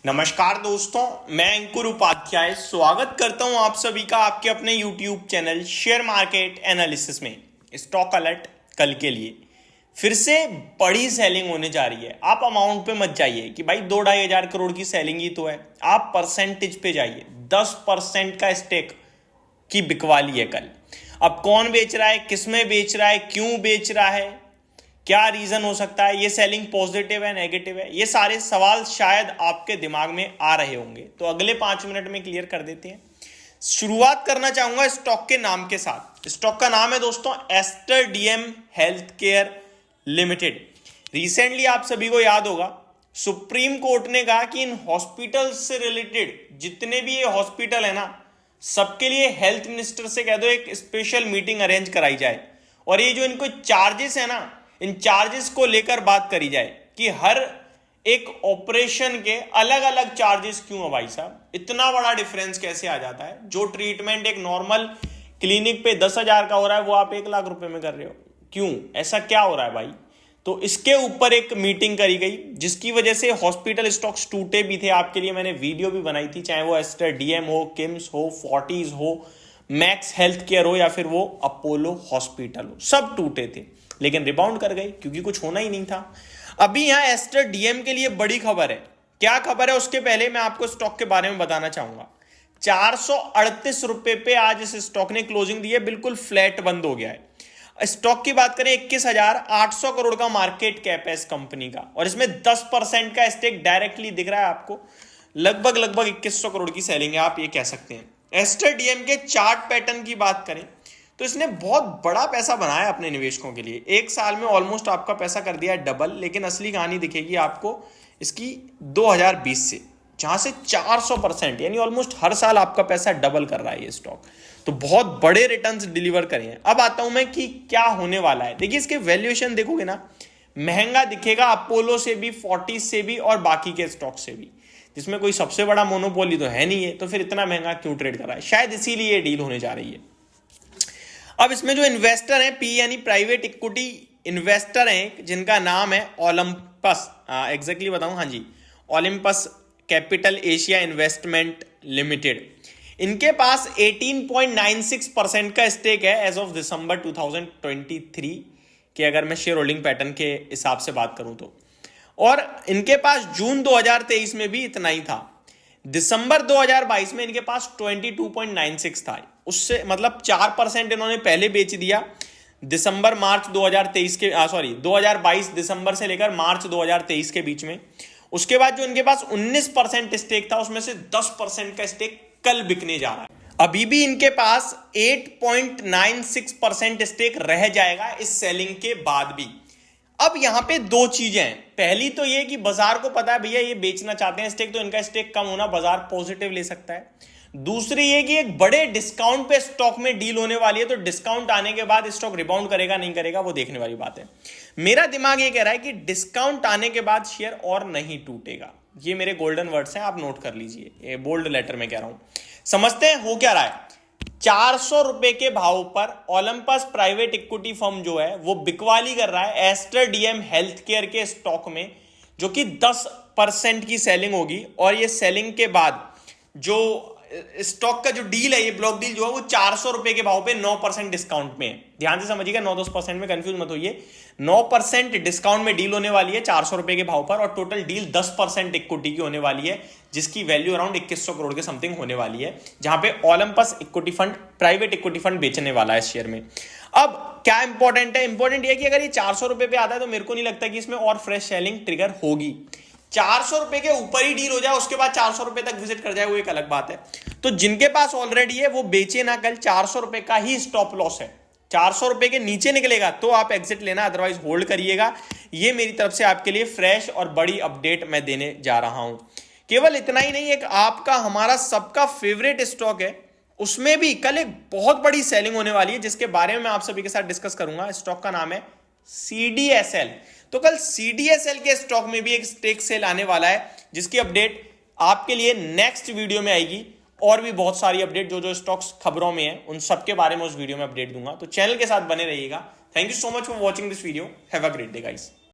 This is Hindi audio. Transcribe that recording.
नमस्कार दोस्तों, मैं अंकुर उपाध्याय स्वागत करता हूं आप सभी का आपके अपने YouTube channel share market analysis में। स्टॉक अलर्ट कल के लिए फिर से बड़ी सेलिंग होने जा रही है। आप अमाउंट पे मत जाइए कि भाई 2-2.5 हजार करोड़ की सेलिंग ही तो है। आप परसेंटेज पे जाइए। 10% का स्टेक की बिकवाली है कल। अब कौन बेच रहा है, किसमें बेच रहा है, क्यों बेच रहा है, क्या रीजन हो सकता है, ये सेलिंग पॉजिटिव है, नेगेटिव है, ये सारे सवाल शायद आपके दिमाग में आ रहे होंगे। तो अगले 5 मिनट में क्लियर कर देते हैं। शुरुआत करना चाहूंगा स्टॉक के नाम के साथ। स्टॉक का नाम है दोस्तों Aster DM health care limited. Recently आप सभी को याद होगा सुप्रीम कोर्ट ने कहा कि इन हॉस्पिटल से रिलेटेड जितने भी ये हॉस्पिटल है ना, सबके लिए हेल्थ मिनिस्टर से कह दो एक स्पेशल मीटिंग अरेंज कराई जाए और ये जो इनको चार्जेस है ना, इन चार्जेस को लेकर बात करी जाए कि हर एक ऑपरेशन के अलग अलग चार्जेस क्यों है। भाई साहब, इतना बड़ा डिफरेंस कैसे आ जाता है? जो ट्रीटमेंट एक नॉर्मल क्लिनिक पे 10,000 का हो रहा है वो आप 1 लाख रुपए में कर रहे हो, क्यों? ऐसा क्या हो रहा है भाई? तो इसके ऊपर एक मीटिंग करी गई जिसकी वजह से हॉस्पिटल स्टॉक्स टूटे भी थे। आपके लिए मैंने वीडियो भी बनाई थी, चाहे वो एस्टर डीएम हो, किम्स हो, फोर्टिस हो, मैक्स हेल्थ केयर हो या फिर वो अपोलो हॉस्पिटल हो, सब टूटे थे लेकिन रिबाउंड कर गए क्योंकि कुछ होना ही नहीं था। अभी यहां एस्टर डीएम के लिए बड़ी खबर है। क्या खबर है उसके पहले मैं आपको स्टॉक के बारे में बताना चाहूंगा। 438 रुपए पे आज इस स्टॉक ने क्लोजिंग दी है, बिल्कुल फ्लैट बंद हो गया है। स्टॉक की बात करें 21,800 करोड़ का मार्केट कैप है इस कंपनी का और इसमें 10% का स्टेक डायरेक्टली दिख रहा है आपको। लगभग 2100 करोड़ की सेलिंग है, आप ये कह सकते हैं। एस्टर डीएम के चार्ट पैटर्न की बात करें तो इसने बहुत बड़ा पैसा बनाया अपने निवेशकों के लिए। 1 साल में ऑलमोस्ट आपका पैसा कर दिया है डबल, लेकिन असली कहानी दिखेगी आपको इसकी 2020 से, जहां से 400% यानी ऑलमोस्ट हर साल आपका पैसा डबल कर रहा है ये स्टॉक। तो बहुत बड़े रिटर्न्स डिलीवर करे हैं। अब आता हूं मैं कि क्या होने वाला है। देखिए इसके वैल्यूएशन देखोगे ना, महंगा दिखेगा अपोलो से भी, फोर्टिस से भी और बाकी के स्टॉक से भी, जिसमें कोई सबसे बड़ा मोनोपोली तो है नहीं है। तो फिर इतना महंगा क्यों ट्रेड कर रहा है? शायद इसीलिए ये डील होने जा रही है। अब इसमें जो इन्वेस्टर हैं, पी यानी प्राइवेट इक्विटी इन्वेस्टर हैं, जिनका नाम है ओलंपस, एग्जैक्टली बताऊं, हाँ जी, Olympus capital Asia investment limited. इनके पास 18.96% का स्टेक है एज ऑफ दिसंबर 2023 के, अगर मैं शेयर होल्डिंग पैटर्न के हिसाब से बात करूं तो। और इनके पास जून 2023 में भी इतना ही था। दिसंबर 2022 में इनके पास 22.96 था। उससे मतलब 4% इन्होंने पहले बेच दिया दिसंबर मार्च 2023 के 2022 दिसंबर से लेकर मार्च 2023 के बीच में। उसके बाद जो इनके पास 19% स्टेक था उसमें से 10% का स्टेक कल बिकने जा रहा है। अभी भी इनके पास 8.96% स्टेक रह जाएगा इस सेलिंग के बाद भी। अब यहां पे 2 चीजें हैं। पहली तो ये कि बाजार को पता है भैया ये बेचना चाहते हैं स्टेक, तो इनका स्टेक कम होना बाजार पॉजिटिव ले सकता है। दूसरी ये कि एक बड़े डिस्काउंट पे स्टॉक में डील होने वाली है, तो डिस्काउंट आने के बाद स्टॉक रिबाउंड करेगा नहीं करेगा वो देखने वाली बात है। मेरा दिमाग ये कह रहा है कि डिस्काउंट आने के बाद शेयर और नहीं टूटेगा। ये मेरे गोल्डन वर्ड्स हैं, आप नोट कर लीजिए, ये बोल्ड लेटर में कह रहा हूं। समझते हैं हो क्या रहा है। 400 रुपए के भाव पर ओलंपस प्राइवेट इक्विटी फर्म जो है वो बिकवाली कर रहा है एस्टर डीएम हेल्थ केयर के स्टॉक में, जो कि 10% की सेलिंग होगी। और ये सेलिंग के बाद जो स्टॉक का जो डील है, ये ब्लॉक डील जो है वो 400 रुपए के भाव पे 9% डिस्काउंट में है। ध्यान से समझिएगा, 9-10% में कंफ्यूज मत होइए। 9% डिस्काउंट में डील होने वाली है 400 रुपए के भाव पर, और टोटल डील 10% इक्विटी की होने वाली है, जिसकी वैल्यू अराउंड 2100 करोड़ के समथिंग होने वाली है, जहां पे Olympus equity fund private equity fund बेचने वाला है शेयर में। अब क्या इंपॉर्टेंट है? इंपॉर्टेंट ये कि अगर ये 400 रुपए पे आता है तो मेरे को नहीं लगता कि इसमें और फ्रेश सेलिंग ट्रिगर होगी। 400 रुपए के ऊपर ही डील हो जाए, उसके बाद 400 रुपए तक विजिट कर जाए, वो एक अलग बात है। तो जिनके पास ऑलरेडी है वो बेचे ना। कल 400 रुपए का ही स्टॉप लॉस है। 400 रुपए के नीचे निकलेगा तो आप एग्जिट लेना, अदरवाइज होल्ड करिएगा। ये मेरी तरफ से आपके लिए फ्रेश और बड़ी अपडेट मैं देने जा रहा हूं। केवल इतना ही नहीं, एक आपका हमारा सबका फेवरेट स्टॉक है, उसमें भी कल एक बहुत बड़ी सेलिंग होने वाली है, जिसके बारे में मैं आप सभी के साथ डिस्कस करूंगा। स्टॉक का नाम है CDSL। तो कल CDSL के स्टॉक में भी एक स्टेक सेल आने वाला है, जिसकी अपडेट आपके लिए नेक्स्ट वीडियो में आएगी। और भी बहुत सारी अपडेट जो स्टॉक्स खबरों में है उन सब के बारे में उस वीडियो में अपडेट दूंगा। तो चैनल के साथ बने रहिएगा। Thank you so much for watching this video. Have a great day guys.